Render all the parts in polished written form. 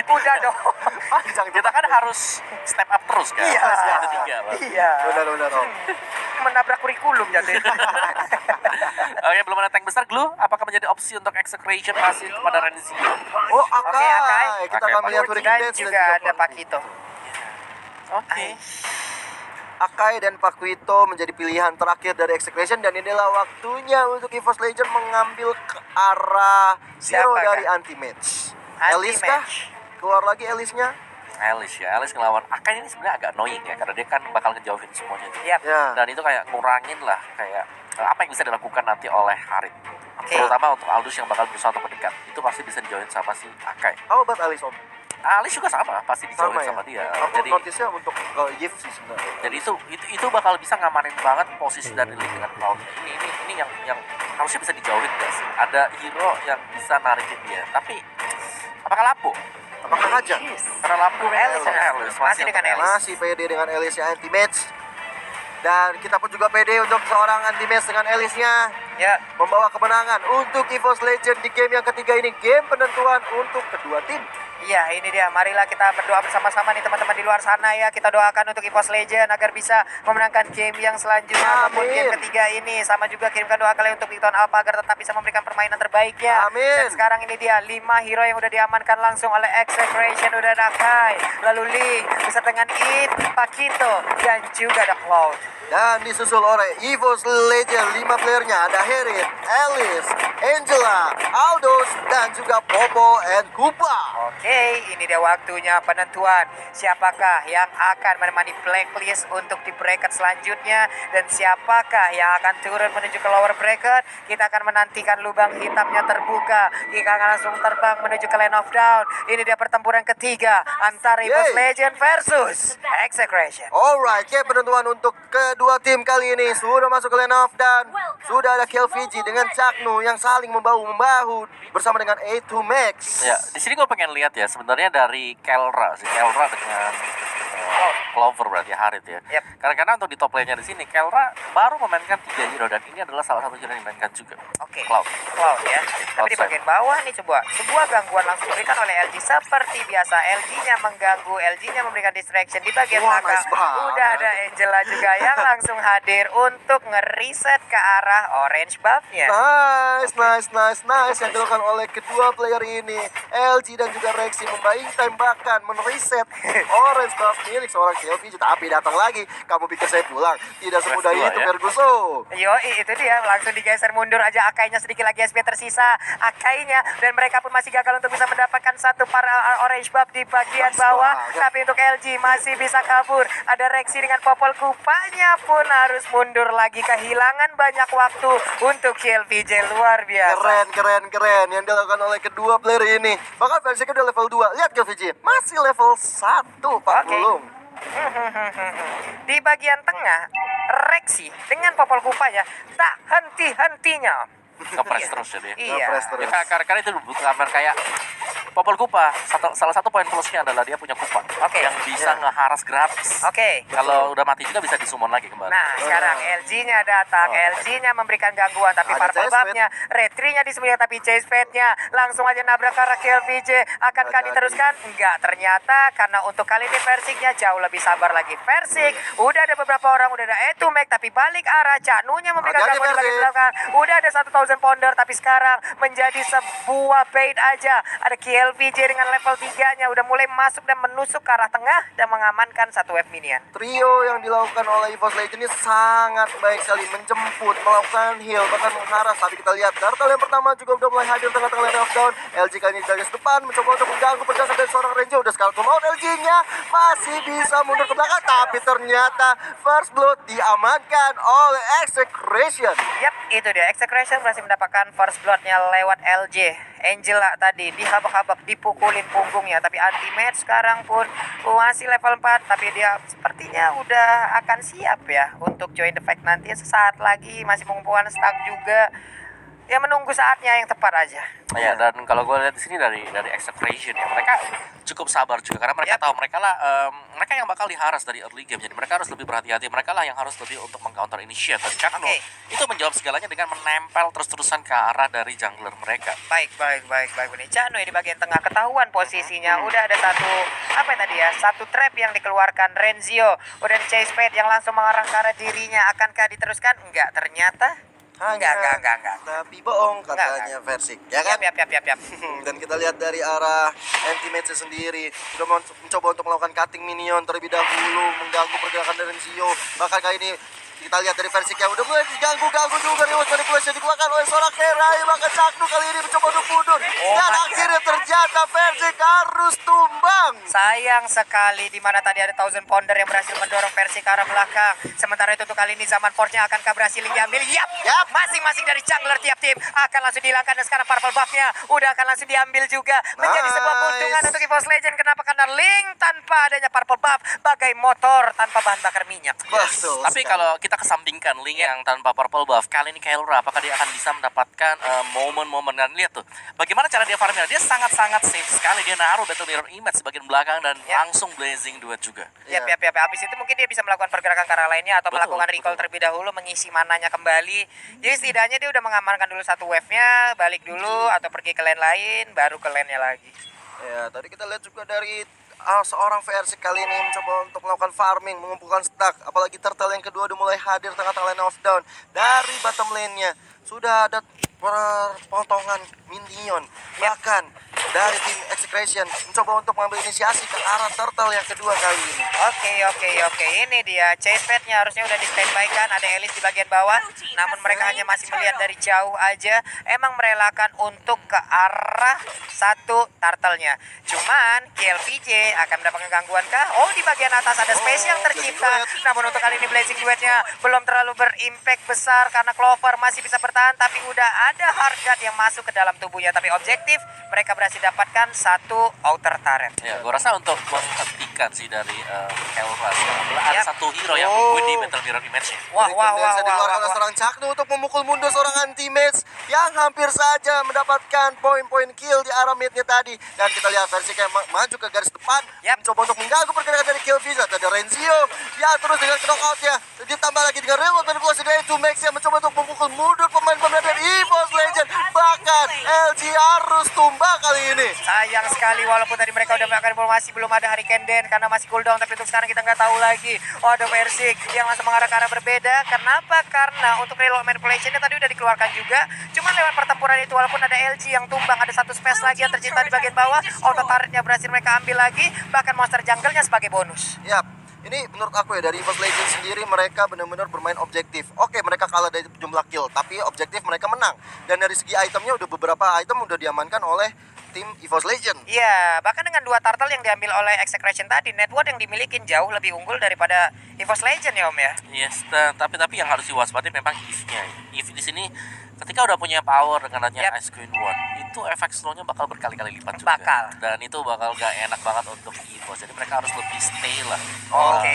Udah dong. Panjang Kita kan harus step up terus kan. Iya. Ada 3 Bang. Iya. Benar Om. Menabrak kurikulum jatuh. Oke, belum ada tank besar. Glue, apakah menjadi opsi untuk execution masih kepada Renzio? Oh, Oke, Akai. Akai. Kita akan melihat Hurricane Dan Dance juga ada Pakito. Oke. Akai dan Paquito menjadi pilihan terakhir dari Execration dan inilah waktunya untuk EVOS Legend mengambil ke arah Zero Siapakah? dari anti-match. Elis kah? Anti-match. Keluar lagi Elisnya? Alice ya, Alice ngelawan Akai ini sebenarnya agak annoying ya, karena dia kan bakal ngejauhin semuanya itu. Yap. Ya. Dan itu kayak ngurangin lah, kayak apa yang bisa dilakukan nanti oleh Harit. Oke. Terutama untuk Aldous yang bakal berusaha untuk mendekat, itu pasti bisa dijauhin sama si Akai. How about Alice Om? Alice juga sama, pasti dijauhin Sama ya? sama dia. Aku Jadi notice-nya untuk Yves sih sebenarnya. jadi itu bakal bisa ngamanin banget posisi dari Link dengan Cloud. Ini yang harusnya bisa dijauhin guys. Ada hero yang bisa narikin dia, tapi apakah Lapo? Apakah aja? Karena Lapo Alice, masih dengan untuk Alice. Masih pede dengan Elisnya anti-match. Dan kita pun juga pede untuk seorang anti-match dengan Elisnya. Ya. Membawa kemenangan untuk EVOS Legend di game yang ketiga ini. Game penentuan untuk kedua tim. Iya, ini dia. Marilah kita berdoa bersama-sama nih teman-teman di luar sana ya. Kita doakan untuk EVOS Legend agar bisa memenangkan game yang selanjutnya ataupun Amin. game ketiga ini. Sama juga kirimkan doa kalian untuk Victon Alpha agar tetap bisa memberikan permainan terbaiknya. Amin. Dan sekarang ini dia 5 hero yang udah diamankan langsung oleh Execration. Udah ada Kai, lalu Link, beserta dengan It, Pakito, dan juga ada Cloud. Dan disusul oleh EVOS Legend 5 playernya ada Herit, Alice, Angela, Aldous, dan juga Popo and Kupa. Oke, ini dia waktunya penentuan. Siapakah yang akan menemani blacklist untuk di bracket selanjutnya dan siapakah yang akan turun menuju ke lower bracket? Kita akan menantikan lubang hitamnya terbuka. Kita akan langsung terbang menuju ke Land of Down. Ini dia pertempuran ketiga antara EVOS Yeay. Legend versus Execration. Alright, game penentuan untuk kedua tim kali ini sudah masuk ke Land of Dawn. Sudah ada KLVG dengan Chaknu yang saling membahu-membahu bersama dengan A2 Max. Ya, di sini gue pengen lihat ya sebenarnya dari Kelra dengan Clover berarti ya, Harit ya. Yap. Karena untuk di top lane-nya di sini Kelra baru memainkan 3 hero dan ini adalah salah satu hero yang dimainkan juga. Oke. Cloud. Cloud ya. Tapi di Cloud bagian bawah nih sebuah gangguan langsung diberikan oleh LG seperti biasa. LG-nya mengganggu, LG-nya memberikan distraction di bagian Wah, belakang. nice banget. Udah ada Angela juga yang langsung hadir untuk ngeriset ke arah orange buff-nya. Nice yang dilakukan oleh kedua player ini. LG dan juga Rexy membaing tembakan, mereset orange buff milik seorang KLVG. Tapi datang lagi, kamu pikir saya pulang? Tidak semudah Wave itu, dua, ya? Ferguso. Yoi, itu dia langsung digeser mundur aja. Akainya sedikit lagi SP tersisa. Akainya dan mereka pun masih gagal untuk bisa mendapatkan satu para orange buff di bagian Nice bawah. banget. Tapi untuk LG masih bisa kabur. Ada Rexy dengan popol kupanya pun harus mundur lagi. Kehilangan banyak waktu untuk KLVJ, luar biasa. Keren yang dilakukan oleh kedua player ini. Bahkan versi udah level 2. Lihat KLVG, masih level 1 Pak Oke. Gulung. Di bagian tengah, Rexy dengan popol kupanya tak henti-hentinya. Ngepres terus jadi. Iya. Ngepres terus. Ya, karena itu butuh gambar kayak Popol Kupa. Salah satu poin plusnya adalah dia punya Kupa Oke. yang bisa Ya. ngeharas gratis. Oke. Kalau udah mati juga bisa disummon lagi kembali. Nah, sekarang LG-nya datang, Oh. LG-nya memberikan gangguan, tapi Ada Purple chase Buff-nya, Retri-nya disembunyikan, tapi Chase Fate-nya langsung aja nabrak ke arah KLVJ. Akankah Nggak diteruskan? Enggak, ternyata karena untuk kali ini Versik-nya jauh lebih sabar lagi. Versik, udah ada beberapa orang, udah ada Etumek, tapi balik arah, Caknunya memberikan Hati-hati, gangguan di bagian Versik. belakang. Udah ada 1000 pounder, tapi sekarang menjadi sebuah bait aja. Ada KLVJ dengan level 3-nya, udah mulai masuk dan menusuk ke arah tengah dan mengamankan satu wave minion. Trio yang dilakukan oleh EVOS Legend ini sangat baik sekali, menjemput, melakukan heal, bahkan mengharas. Tapi kita lihat turtle yang pertama juga udah mulai hadir tengah-tengah Land of Down. LG kali ini dari depan mencoba untuk mengganggu pergerakan dari seorang Ranger. Udah sekali out, LG-nya masih bisa mundur ke belakang, tapi ternyata first blood diamankan oleh Execration. Yap, itu dia. Execration berhasil mendapatkan first blood-nya lewat LJ. Angela tadi dihabak-habak, dipukulin punggungnya. Tapi anti-match sekarang pun masih level 4. Tapi dia sepertinya udah akan siap ya untuk join the fight nanti. Sesaat lagi masih mengumpulkan stack juga. Ya menunggu saatnya yang tepat aja. Ya, dan kalau gue lihat di sini dari execution ya, mereka cukup sabar juga karena mereka tahu mereka lah mereka yang bakal diharas dari early game, jadi mereka harus lebih berhati-hati, mereka lah yang harus lebih untuk mengcounter initiate, dan Chakno itu menjawab segalanya dengan menempel terus-terusan ke arah dari jungler mereka. Baik. Ini Chakno di bagian tengah ketahuan posisinya. Udah ada satu trap yang dikeluarkan Renzio. Udah di chase pad yang langsung mengarah ke arah dirinya. Akankah diteruskan? Enggak, ternyata. Enggak. Tapi bohong katanya Versik, ya kan? Yap. Dan kita lihat dari arah anti-match sendiri sudah mencoba untuk melakukan cutting minion terlebih dahulu, mengganggu pergerakan dari Zio. Bahkan kali ini kita lihat dari Versik yang udah mulai diganggu juga, remote manipulation dikeluarkan oleh seorang Kerai. Bahkan Chakno kali ini mencoba untuk mundur, dan akhirnya ternyata Versik harus tumbang. Sayang sekali di mana tadi ada Thousand Pounder yang berhasil mendorong Versik ke arah belakang. Sementara itu untuk kali ini zaman Forge-nya akankah berhasil diambil? Yap. Masing-masing dari jungler tiap tim akan langsung dihilangkan, dan sekarang purple buff-nya udah akan langsung diambil juga. Menjadi sebuah keuntungan untuk EVOS Legend. Kenapa? Karena Link tanpa adanya purple buff bagai motor tanpa bahan bakar minyak. Betul. Tapi kalau kita kesampingkan Link yang tanpa purple buff, kali ini Kael'Ra apakah dia akan bisa mendapatkan momen-momen, dan lihat tuh bagaimana cara dia farmnya. Dia sangat-sangat safe sekali, dia naruh Battle Mirror Image sebagian belakang dan langsung blazing duet juga. Yap. Habis itu mungkin dia bisa melakukan pergerakan ke arah lainnya atau melakukan recall terlebih dahulu, mengisi mananya kembali. Jadi setidaknya dia udah mengamankan dulu satu wave-nya, balik dulu atau pergi ke lane lain, baru ke lane-nya lagi. Ya, tadi kita lihat juga dari seorang Versik kali ini mencoba untuk melakukan farming, mengumpulkan stack. Apalagi turtle yang kedua udah mulai hadir tengah-tengah lane of down. Dari bottom lane-nya sudah ada potongan minion. Bahkan dari tim Execration mencoba untuk mengambil inisiasi ke arah turtle yang kedua kali ini. Oke. Ini dia chase pad-nya harusnya udah di standby kan. Ada Elis di bagian bawah. Namun mereka hanya masih melihat dari jauh aja. Emang merelakan untuk ke arah satu turtle-nya. Cuman KLPJ akan mendapatkan gangguan kah? Oh, di bagian atas ada space yang tercipta. Namun untuk kali ini blazing duetnya belum terlalu berimpact besar karena Clover masih bisa bertahan, tapi udah ada hard guard yang masuk ke dalam tubuhnya. Tapi objektif mereka berhasil dapatkan satu outer turret. Ya, gue rasa untuk menghentikan sih dari Kael'Ra ada satu hero yang win di Battle Mirror Image-nya. Wah. Dikeluarkan oleh seorang Chakno untuk memukul mundur seorang anti-match yang hampir saja mendapatkan poin-poin kill di arah mid-nya tadi. Dan kita lihat Versik yang maju ke garis depan, mencoba untuk mengganggu pergerakan dari kill Visa. Ada Renzio yang terus dengan knockout-nya, ditambah lagi dengan remote manipulation dari 2max yang mencoba untuk memukul mundur pemain-pemain dari EVOS Legend. Bahkan LG harus tumbang kali ini. Sayang sekali, walaupun tadi mereka udah melakukan informasi belum ada Hurricane Den karena masih cooldown, tapi untuk sekarang kita nggak tahu lagi. Oh, ada Versik yang langsung mengarah ke arah berbeda. Kenapa? Karena untuk reload manipulation-nya tadi udah dikeluarkan juga. Cuman lewat pertempuran itu, walaupun ada LG yang tumbang, ada satu space lagi yang tercipta di bagian bawah. Auto turret-nya berhasil mereka ambil lagi, bahkan monster jungle-nya sebagai bonus. Yap. Ini menurut aku ya, dari EVOS Legends sendiri mereka benar-benar bermain objektif. Oke, mereka kalah dari jumlah kill, tapi objektif mereka menang. Dan dari segi itemnya udah beberapa item udah diamankan oleh tim EVOS Legends. Iya, bahkan dengan dua turtle yang diambil oleh Execration tadi, network yang dimiliki jauh lebih unggul daripada EVOS Legends ya Om ya. Yes, tapi yang harus diwaspadai memang Eve-nya. Eve di sini ketika udah punya power dengan adanya Ice Queen One, itu efek slow-nya bakal berkali-kali lipat juga. Dan itu bakal gak enak banget untuk EVOS. Jadi mereka harus lebih stay lah. Oke.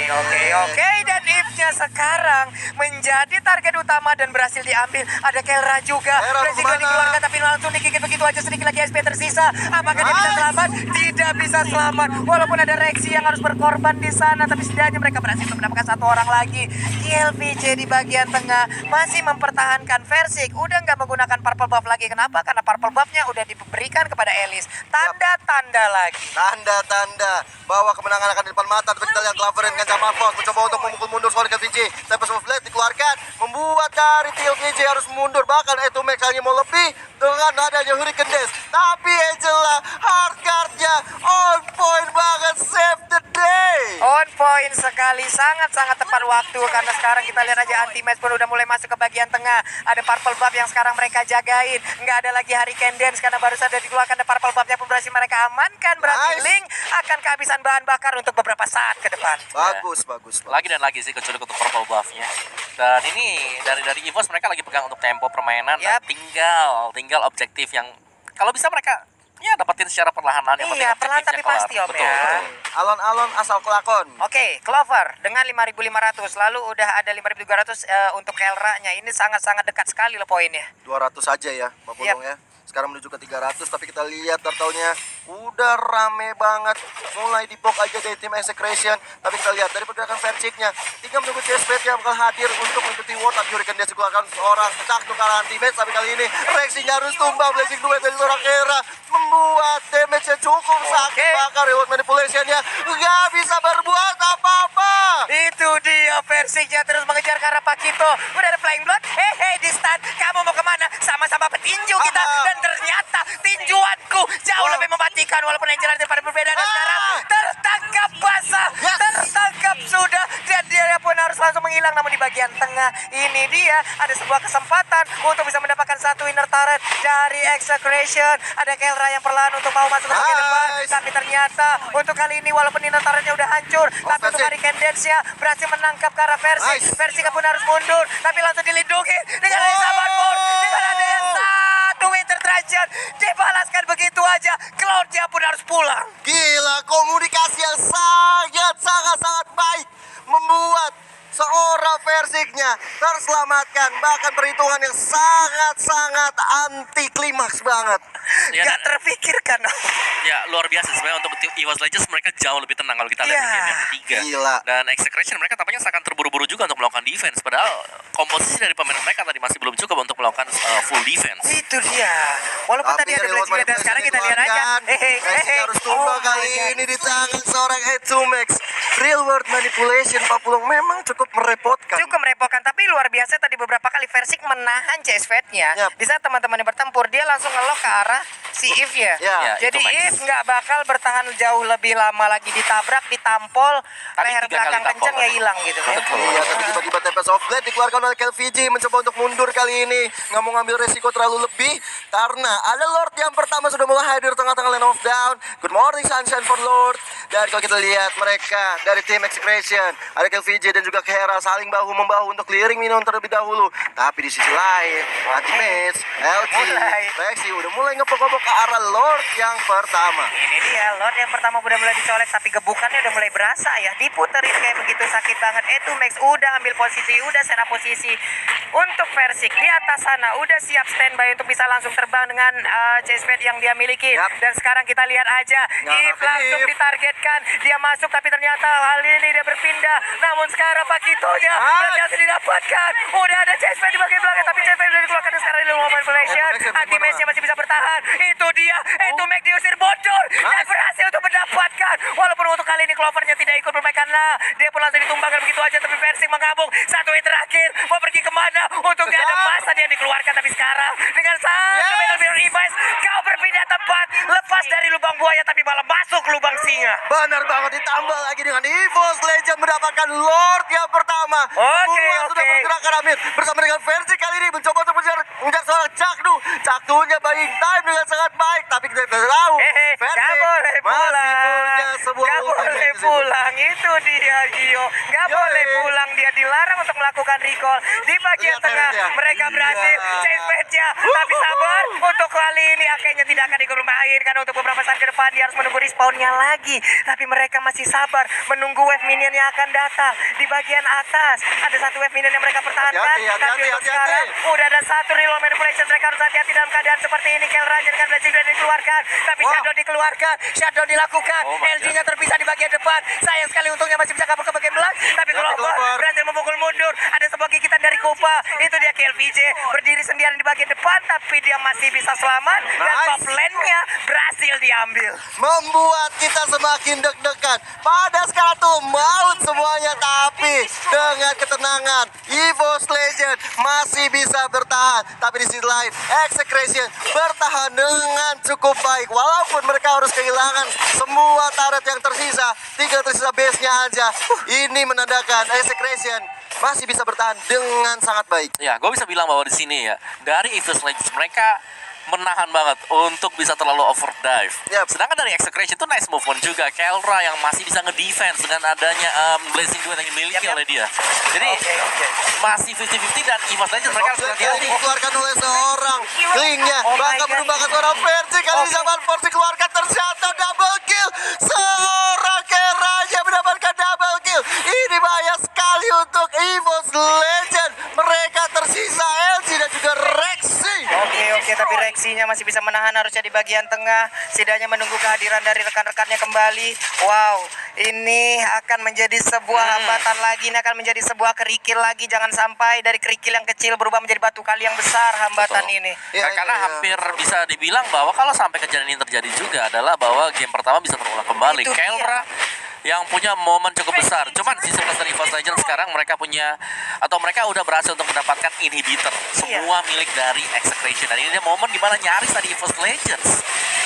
Dan Eve-nya sekarang menjadi target utama dan berhasil diambil. Ada Kael'Ra juga. Blazing Duel dikeluarkan tapi langsung digigit begitu aja, sedikit lagi SP tersisa. Apakah dia bisa selamat? Tidak bisa selamat. Walaupun ada Rexy yang harus berkorban di sana, tapi setidaknya mereka berhasil mendapatkan satu orang lagi. KLPJ di bagian tengah masih mempertahankan Versik. Udah nggak menggunakan purple buff lagi. Kenapa? Karena purple buff-nya udah diberikan kepada Elis. Tanda-tanda lagi. Tanda-tanda bahwa kemenangan akan di depan mata. Tapi kita lihat Clover dengan Jamal Fox mencoba untuk memukul mundur seorang KLPJ. Cypress of Blade dikeluarkan, membuat dari TLPJ harus mundur. Bahkan Max hanya mau lebih dengan adanya Hurricane Dash. Tapi Angela hard guard-nya on point banget, save the day. On point sekali, sangat-sangat tepat waktu. Karena sekarang kita lihat aja anti-match pun udah mulai masuk ke bagian tengah. Ada purple buff yang sekarang mereka jagain. Nggak ada lagi Hurricane Dance karena baru saja dikeluarkan. Ada purple buff-nya pun berhasil mereka amankan. Berarti Link akan kehabisan bahan bakar untuk beberapa saat ke depan. Bagus. Lagi dan lagi sih kecuali untuk purple buff-nya. Dan ini dari EVOS mereka lagi pegang untuk tempo permainan. Dan tinggal objektif yang kalau bisa mereka ya dapetin secara perlahan-lahan. Yang penting Iya, perlahan tapi objektifnya pasti kelar. Om Betul, ya. betul. Alon-alon asal kelakon. Oke, Clover dengan 5.500, lalu udah ada 5.300 untuk Kelra-nya. Ini sangat-sangat dekat sekali loh poinnya. 200 aja ya Pak Pulung ya. Sekarang menuju ke 300, tapi kita lihat turtle-nya udah rame banget. Mulai dipok aja dari tim Execration. Tapi kita lihat dari pergerakan Verchik-nya, tinggal menunggu CSPT yang bakal hadir untuk mengikuti war. Tapi Hurricane Dash dikeluarkan seorang Cakdu ke arah anti-match. Tapi kali ini reaksinya harus tumbang. Blazing duet dari seorang Kera membuat damage-nya cukup sakit. Bakar reward manipulation-nya nggak bisa berbuat apa-apa. Itu dia Versiknya terus mengejar ke arah Pakito. Udah ada Flying Blood. Hei distant, kamu mau kemana? Sama-sama petinju kita. Dan ternyata tinjuanku jauh lebih mematikan. Walaupun Angel ada pada berbeda. Dan sekarang tertangkap basah. Tertangkap sudah. Dan dia pun harus langsung menghilang. Namun di bagian tengah ini dia ada sebuah kesempatan untuk bisa mendapatkan satu inner turret dari Execration. Ada Kelra yang perlahan untuk mau masuk ke bagian depan. Tapi ternyata untuk kali ini walaupun inner turretnya udah hancur. Tapi untuk Hurricane Dance-nya berhasil menangkap ke arah Versi. Versi pun harus mundur. Tapi langsung dilindungi dengan Sabar Pur. Dengan ada yang satu Winter Trajan. Dibalaskan begitu aja. Cloud-nya pun harus pulang. Gila, komunikasi yang sangat baik membuat seorang Versiknya terselamatkan. Bahkan perhitungan yang sangat anti klimaks banget. Ya, Gak terpikirkan. ya luar biasa sebenarnya untuk tim EVOS Legends. Mereka jauh lebih tenang kalau kita lihat di game yang ketiga. Gila. Dan Execration mereka tampaknya sangat terburu-buru juga untuk melakukan defense. Padahal komposisi dari pemain mereka tadi masih belum cukup untuk melakukan full defense. Itu dia. Walaupun tadi ada Blazing Blade dan sekarang kita lihat aja. Hehe. Harus tumbang kali ini di tangan seorang Etsumex. Real world manipulation Pak Pulung memang cukup merepotkan. Cukup merepotkan, tapi luar biasa tadi beberapa kali Versik menahan CS-Fed-nya. Yap. Di saat teman-temannya bertempur, dia langsung ngelok ke arah si If ya. Ya, Jadi itu Max. If nggak bakal bertahan jauh lebih lama lagi, ditabrak, ditampol, Tadi leher 3 kali belakang tampol kencang ya tadi. hilang gitu ya. Iya, tapi tiba-tiba Tempest of Blade dikeluarkan oleh KLVG mencoba untuk mundur kali ini. Nggak mau ngambil resiko terlalu lebih karena ada Lord yang pertama sudah mulai hadir tengah-tengah lane of down. Good morning Sunshine for Lord. Dan kalau kita lihat mereka dari tim Execration, ada KLVG dan juga Kera saling bahu-membahu untuk clearing minion terlebih dahulu. Tapi di sisi lain, anti-match, LG, Rexy udah mulai ngepok-ngepok ke arah Lord yang pertama. Ini dia, Lord yang pertama udah mulai dicolek, tapi gebukannya udah mulai berasa ya. Diputerin kayak begitu sakit banget. Max udah ambil posisi, udah set up posisi untuk Versik di atas sana. Udah siap standby untuk bisa langsung terbang dengan chase yang dia miliki. Yap. Dan sekarang kita lihat aja, If langsung ditargetkan. Dia masuk, tapi ternyata hal ini dia berpindah. Namun sekarang Pakitonya berhasil didapatkan. Udah ada chase di bagian belakang, tapi chase udah dikeluarkan. Dan sekarang ini manipulation. Anti-match-nya masih bisa bertahan. Itu dia, Max diusir bocor dan berhasil untuk mendapatkan. Walaupun untuk kali ini Clover-nya tidak ikut bermain karena dia pun langsung ditumbangkan begitu aja. Tapi Versik mengabung. Satu hit terakhir, mau pergi kemana? Untuk gak ada masa dia dikeluarkan. Tapi sekarang dengan satu Mirror Image, kau berpindah tempat, lepas dari lubang buaya tapi malah masuk lubang singa. Benar banget, ditambah lagi dengan EVOS Legend mendapatkan Lord yang pertama. Semua sudah bergerak ke arah mid bersama dengan Versi kali ini mencoba untuk mengejar seorang Cakdu. Cakdunya buying time dengan sangat baik, tapi kita tidak tahu Versi Gak boleh masih punya pulang. sebuah Gak ultimate boleh di situ. pulang. Itu dia Gio. Gak boleh pulang. Dia dilarang untuk melakukan recall. Di bagian Lihat tengah Versi ya. mereka berhasil chase page-nya. Tapi sabar, untuk kali ini akhirnya tidak akan ikut bermain karena untuk beberapa saat ke depan dia harus menunggu respawn-nya lagi. Tapi mereka masih sabar menunggu wave minion yang akan datang. Di bagian atas ada satu wave minion yang mereka pertahankan. Tapi untuk sekarang udah ada satu real manipulation. Mereka harus hati-hati dalam keadaan seperti ini. Kelra dengan Blazing Blade dikeluarkan. Tapi Shadow dikeluarkan. Shadow dilakukan. LG-nya terpisah di bagian depan. Sayang sekali untungnya masih bisa kabur ke bagian belakang. Tapi Clover berhasil memukul mundur. Ada sebuah gigitan dari Kupa. Itu dia KLVJ berdiri sendirian di bagian depan. Tapi dia masih bisa selamat. Dan top lane-nya berhasil diambil. Membuat kita semakin deg-degan. Pada sekarang tuh maut semuanya, tapi dengan ketenangan EVOS Legend masih bisa bertahan. Tapi di sisi lain Execration bertahan dengan cukup baik. Walaupun mereka harus kehilangan semua turret yang tersisa, tinggal tersisa base-nya aja. Ini menandakan Execration masih bisa bertahan dengan sangat baik. Ya, gue bisa bilang bahwa di sini ya, dari EVOS Legends mereka menahan banget untuk bisa terlalu overdrive. Yap. Sedangkan dari Execration itu nice movement juga. Kelra yang masih bisa ngedefense dengan adanya Blazing Duet yang dimiliki Yap. oleh dia. Jadi Oke. masih 50-50 dan EVOS Legends mereka harus hati-hati. Dikeluarkan oleh seorang Klingnya. Oh my Bahkan God. menumbangkan seorang Versi. Kali ini Oke. zaman Force keluarkan ternyata double kill. Seorang Keranya mendapatkan double kill. Ini bahaya sekali untuk EVOS Legend. Mereka tersisa LG dan juga Rexy. Oke, tapi Rexinya masih bisa menahan harusnya di bagian tengah. Setidaknya menunggu kehadiran dari rekan-rekannya kembali. Wow, ini akan menjadi sebuah hambatan lagi. Ini akan menjadi sebuah kerikil lagi. Jangan sampai dari kerikil yang kecil berubah menjadi batu kali yang besar hambatan Betul. ini. Iya, Karena iya. hampir bisa dibilang bahwa kalau sampai kejadian ini terjadi juga adalah bahwa game pertama bisa terulang kembali. Itu dia. Kelra yang punya momen cukup besar. Cuman di sebelah dari EVOS Legends sekarang mereka punya atau mereka udah berhasil untuk mendapatkan inhibitor. Iya. Semua milik dari Execration. Dan ini dia momen dimana nyaris tadi EVOS Legends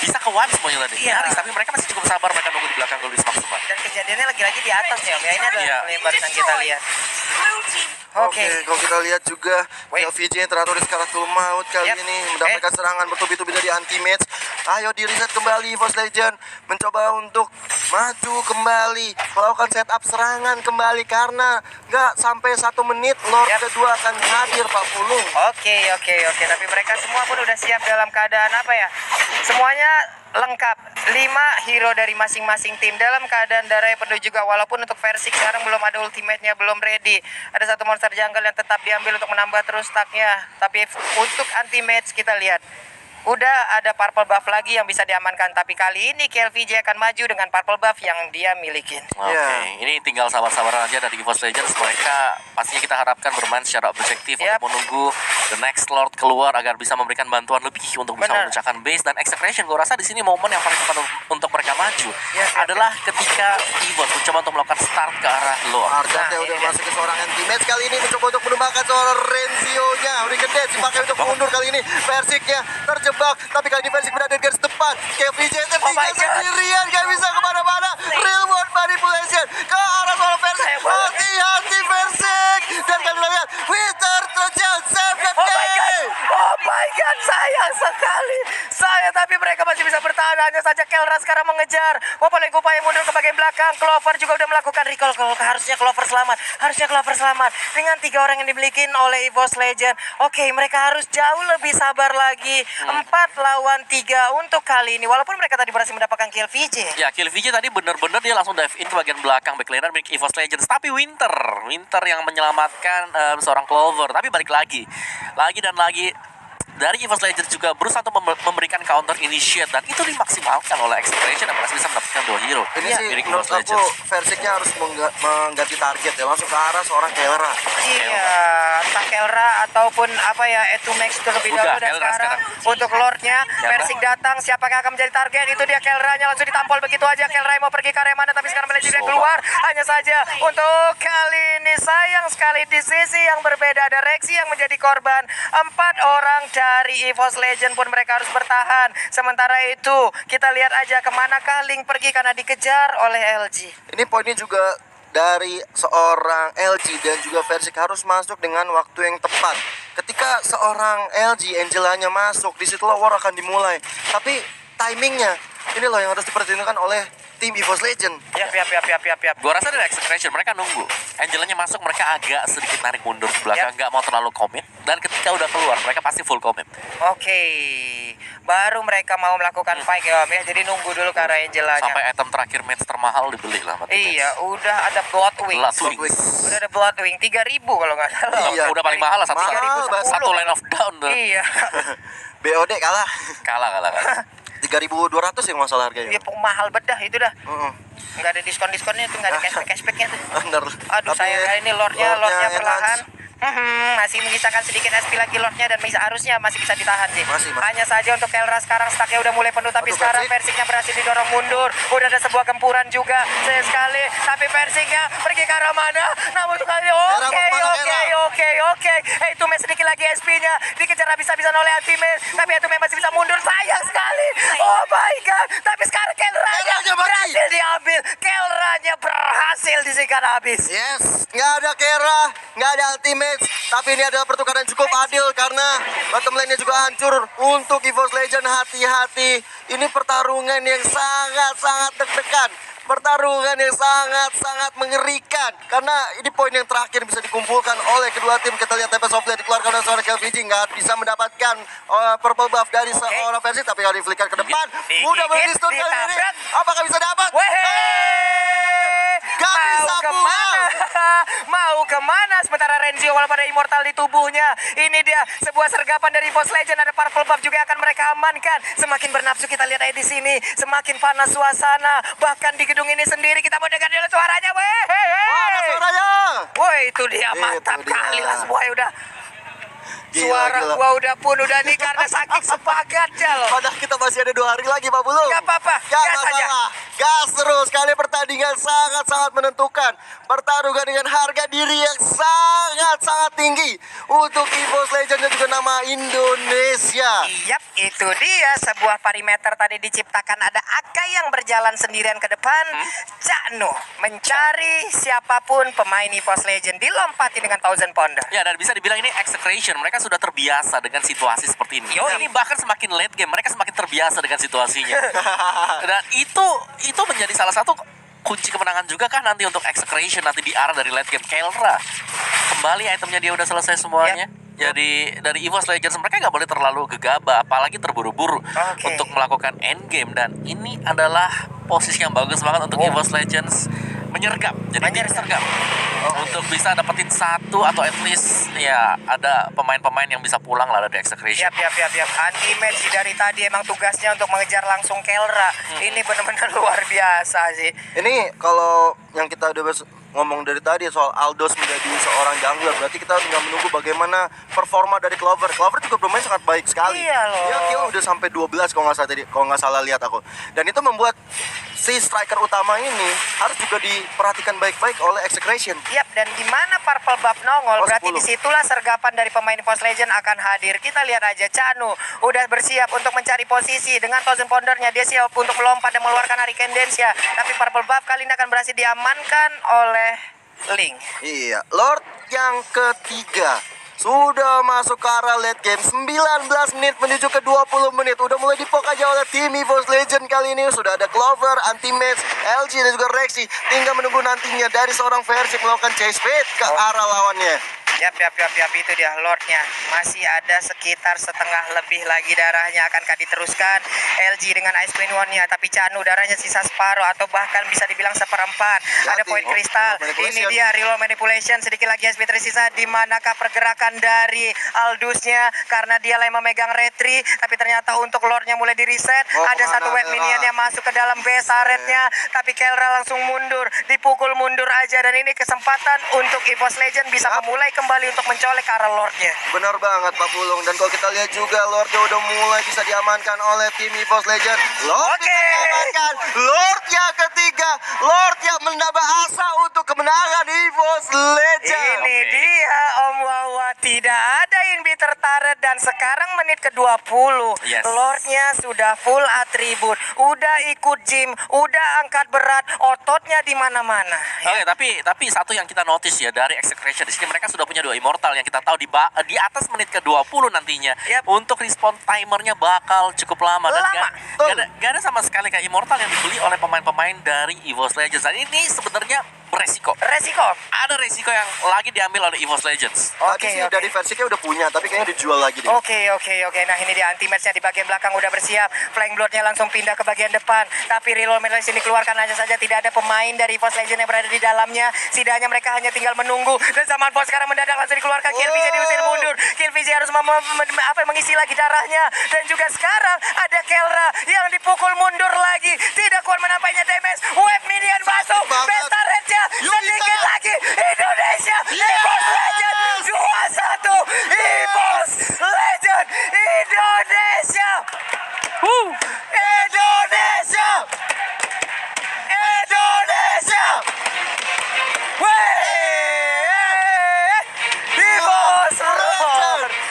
bisa ke one semuanya tadi. Iya. Nyaris, tapi mereka masih cukup sabar. Mereka nunggu di belakang Golis Maxima. Dan kejadiannya lagi-lagi di atas ya, Om. Ya, ini adalah Iya. yang barusan kita lihat. Oke, Oke. kalau kita lihat juga Wait. LVJ yang teratur di Skaratul Maut kali Yep. ini mendapatkan serangan bertubi-tubi dari anti-match. Ayo di reset kembali EVOS Legend mencoba untuk maju kembali, melakukan setup serangan kembali karena nggak sampai 1 menit Lord Yep. kedua akan hadir Pak Pulung. Oke. Tapi mereka semua pun udah siap dalam keadaan apa ya? Semuanya lengkap. 5 hero dari masing-masing tim dalam keadaan darah penuh juga. Walaupun untuk versi sekarang belum ada ultimate-nya, belum ready. Ada satu monster jungle yang tetap diambil untuk menambah terus stack-nya. Tapi untuk anti-match kita lihat. Udah ada purple buff lagi yang bisa diamankan. Tapi kali ini KLVJ akan maju dengan purple buff yang dia milikin. Oke, Iya. ini tinggal sabar-sabaran aja dari EVOS Legends. Mereka pastinya kita harapkan bermain secara objektif Yap. untuk menunggu the next Lord keluar agar bisa memberikan bantuan lebih untuk bisa Benar. memecahkan base dan Execration. Gue rasa di sini momen yang paling tepat untuk mereka maju Yes, adalah ketika EVOS mencoba untuk melakukan start ke arah Lord. Arjante Nah, udah ini dia. masuk ke seorang anti-match kali ini mencoba untuk menumbangkan seorang Renzio-nya. Hurricane Death dipakai untuk mundur kali ini. Versiknya terjebak, tapi kali ini Versik berada di garis depan. KVJ Oh my tertinggal God. sendirian, gak bisa kemana-mana. Real world manipulation ke arah seorang Versik. Sayang banget. Hati-hati Versik. Dan kami lihat Winter Trojan save the day. Oh my god, sayang sekali. Tapi mereka masih bisa bertahan. Hanya saja Kelra sekarang mengejar. Popoleng upaya mundur ke bagian belakang. Clover juga udah melakukan recall. Harusnya Clover selamat. Dengan 3 orang yang dimiliki oleh EVOS Legend. Oke, mereka harus jauh lebih sabar lagi. 4 lawan 3 untuk kali ini. Walaupun mereka tadi berhasil mendapatkan kill VJ. Ya, kill VJ tadi bener-bener dia langsung dive in ke bagian belakang backliner milik EVOS Legends. Tapi Winter yang menyelamatkan seorang Clover. Tapi balik lagi dan lagi dari EVOS Legends juga berusaha untuk memberikan counter initiate dan itu dimaksimalkan oleh Execration yang berhasil bisa mendapatkan 2 hero. Ini sih milik menurut EVOS aku Versiknya harus mengganti target ya, langsung ke arah seorang Kelra. Iya, entah Kelra ataupun apa ya, Etu Max terlebih Udah, dahulu. Dan Kelra sekarang sekarang. untuk Lordnya Siapa? Persik datang. Siapakah yang akan menjadi target? Itu dia Kelranya langsung ditampol begitu aja. Kelra yang mau pergi ke arah mana, tapi sekarang manajer keluar. Hanya saja untuk kali ini sayang sekali di sisi yang berbeda ada Rexy yang menjadi korban. 4 orang dari EVOS Legend pun mereka harus bertahan. Sementara itu kita lihat aja kemanakah Link pergi karena dikejar oleh LG. Ini poinnya juga dari seorang LG dan juga Versik harus masuk dengan waktu yang tepat. Ketika seorang LG Angelanya masuk, disitulah war akan dimulai. Tapi timingnya ini loh yang harus dipertimbangkan oleh tim EVOS Legend. Yap. Gua rasa dari Execration mereka nunggu Angelanya masuk, mereka agak sedikit narik mundur ke belakang, nggak mau terlalu komit, dan ketika udah keluar mereka pasti full komit. Oke, baru mereka mau melakukan fight ya Om ya. Jadi nunggu dulu ke arah Angelanya. Sampai item terakhir match termahal dibeli lah sama tim Iya, udah ada Blood Wings. Blood Wings. Udah ada Blood Wing 3.000 kalau nggak salah. Iya. Udah paling mahal lah, satu Mahal, satu line of down tuh. Iya. BOD kalah. kalah 3.200 yang masalah harganya. Iya, mahal bedah itu dah. Heeh. Nggak ada diskonnya tuh, nggak ada cashbacknya tuh. Bener. Aduh, Tapi sayang ini Lordnya enhance. perlahan. Masih menyisakan sedikit SP lagi Lordnya dan harusnya masih bisa ditahan sih. Masih. Hanya saja untuk Kelra sekarang stacknya udah mulai penuh, tapi Aduh, sekarang Persik. Persiknya berhasil didorong mundur. Udah ada sebuah gempuran juga sayang sekali, tapi Persiknya pergi ke arah mana? Namun kali oke. Itu sedikit lagi SP-nya dikejar habis-habisan oleh Ultimate, tapi Ultimate masih bisa mundur. Sayang sekali. Oh my god. Tapi sekarang Kelranya Kelranya mati. berhasil diambil. Kelranya Lordnya berhasil disingkat habis. Yes, nggak ada Kera, nggak ada ultimate, tapi ini adalah pertukaran cukup adil karena bottom lane-nya juga hancur. Untuk EVOS Legend, hati-hati, ini pertarungan yang sangat-sangat deg-degan. Pertarungan yang sangat-sangat mengerikan karena ini poin yang terakhir bisa dikumpulkan oleh kedua tim. Kita lihat Tempest of Blade dikeluarkan oleh seorang KLVG, nggak bisa mendapatkan purple buff dari seorang versi, tapi kalau diflicker ke depan mudah beristun kali ini. Apakah bisa dapat? Gak bisa kemana? Mau kemana? Sementara Renzio walaupun ada immortal di tubuhnya. Ini dia sebuah sergapan dari EVOS Legend. Ada purple buff juga akan mereka amankan. Semakin bernafsu kita lihat di sini. Semakin panas suasana. Bahkan di gedung ini sendiri kita mau dengar dulu suaranya. Mana suaranya? Woi, itu dia mantap kali lah semua udah. Suara Gila. gua udah pun udah nih karena saking sepagatnya loh. Padahal kita masih ada 2 hari lagi Pak Bulung. Gak apa-apa, Gak gas aja. masalah. Gas terus. Kali pertandingan sangat-sangat menentukan. Pertarungan dengan harga diri yang sangat-sangat tinggi. Untuk EVOS Legend dan juga nama Indonesia. Yap, itu dia sebuah parameter tadi diciptakan. Ada Akai yang berjalan sendirian ke depan. Cakno mencari siapapun pemain EVOS Legend, dilompati dengan Thousand Pounder. Ya, dan bisa dibilang ini execration. Mereka sudah terbiasa dengan situasi seperti ini. Yo, Ini bahkan semakin late game, mereka semakin terbiasa dengan situasinya. Dan itu menjadi salah satu kunci kemenangan juga kan nanti untuk execration nanti di arah dari late game. Kelra kembali itemnya dia udah selesai semuanya. Jadi dari EVOS Legends mereka nggak boleh terlalu gegabah, apalagi terburu-buru untuk melakukan end game. Dan ini adalah posisi yang bagus banget untuk EVOS Legends menyergap. Jadi dia sergap untuk bisa dapetin satu atau at least ya ada pemain-pemain yang bisa pulang lah dari execution. Yap. Anti-match dari tadi emang tugasnya untuk mengejar langsung Kelra. Ini benar-benar luar biasa sih. Ini kalau yang kita udah ngomong dari tadi soal Aldos menjadi seorang jungler, berarti kita tinggal menunggu bagaimana performa dari Clover. Clover juga bermain sangat baik sekali. Iya loh. Dia kill udah sampai 12 kalau nggak salah lihat aku. Dan itu membuat si striker utama ini harus juga diperhatikan baik-baik oleh execution. Yap, dan gimana purple buff nongol, berarti 10. disitulah sergapan dari pemain EVOS Legend akan hadir. Kita lihat aja Cakno udah bersiap untuk mencari posisi dengan Thousand Poundernya. Dia siap untuk melompat dan mengeluarkan Hurricane Dance-nya. Tapi purple buff kali ini akan berhasil diamankan oleh Link. Iya, Lord yang ketiga sudah masuk ke arah late game. 19 menit menuju ke 20 menit. Udah mulai dipok aja oleh tim EVOS Legend kali ini. Sudah ada Clover, Anti-Match, LG dan juga Rexy. Tinggal menunggu nantinya dari seorang versi melakukan chase fade ke arah lawannya. Yap, itu dia Lordnya. Masih ada sekitar setengah lebih lagi darahnya. Akankah diteruskan LG dengan Ice Queen One-nya? Tapi Cakno darahnya sisa separuh atau bahkan bisa dibilang seperempat. Ada poin kristal. Ini dia reload manipulation. Sedikit lagi SP tersisa. Di manakah pergerakan dari Aldusnya? Karena dia lagi memegang retri. Tapi ternyata untuk Lordnya mulai di reset. Ada satu wave minion yang masuk ke dalam base turretnya. Tapi Kelra langsung mundur. Dipukul mundur aja. Dan ini kesempatan untuk EVOS Legend bisa memulai kembali untuk mencolek ke arah Lordnya. Benar banget Pak Pulung. Dan kalau kita lihat juga Lordnya udah mulai bisa diamankan oleh tim EVOS Legend. Lord diamankan. Lord yang ketiga. Lord yang menambah asa untuk kemenangan EVOS Legend. Ini dia Om Wawa. Tidak ada inhibitor turret. Dan sekarang menit ke-20. Yes. Lordnya sudah full atribut. Udah ikut gym. Udah angkat berat. Ototnya di mana-mana. Oke, tapi satu yang kita notice ya dari execution di sini mereka sudah punya 2 immortal yang kita tahu di atas menit ke-20 nantinya. Untuk respawn timernya bakal cukup lama dan gak ada sama sekali kayak immortal yang dibeli oleh pemain-pemain dari EVOS Legends. Dan ini sebenarnya beresiko. Ada resiko yang lagi diambil oleh EVOS Legends. Oke. Dari versi udah punya, tapi kayaknya dijual lagi deh. Oke. Nah ini dia anti-match-nya di bagian belakang udah bersiap. Flank blood-nya langsung pindah ke bagian depan. Tapi reload medal sini keluarkan aja saja. Tidak ada pemain dari EVOS Legend yang berada di dalamnya. Setidaknya mereka hanya tinggal menunggu. Dan zaman Force sekarang mendadak langsung dikeluarkan. KillVJ diusir mundur. KillVJ harus mengisi lagi darahnya. Dan juga sekarang ada Kelra yang dipukul mundur lagi. Tidak kuat menampainya damage. Wave minion masuk. Base turret-nya sedikit lagi. Indonesia EVOS Legend 2-1. EVOS Legend Indonesia.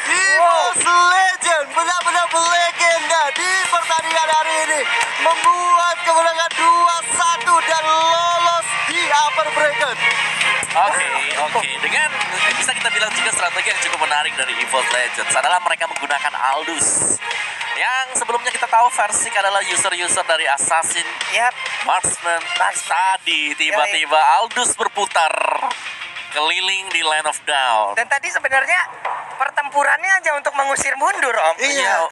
EVOS Legend benar-benar legenda di pertandingan hari ini, membuat kemenangan 2-1 dan lolos di Bracket. Oke. Dengan bisa kita bilang juga strategi yang cukup menarik dari EVOS Legends adalah mereka menggunakan Aldous. Yang sebelumnya kita tahu Versik adalah user-user dari Assassin, Yap. Marksman. Tadi tiba-tiba Aldous berputar keliling di Land of Dawn. Dan tadi sebenarnya pertempurannya aja untuk mengusir mundur, Om. Iya.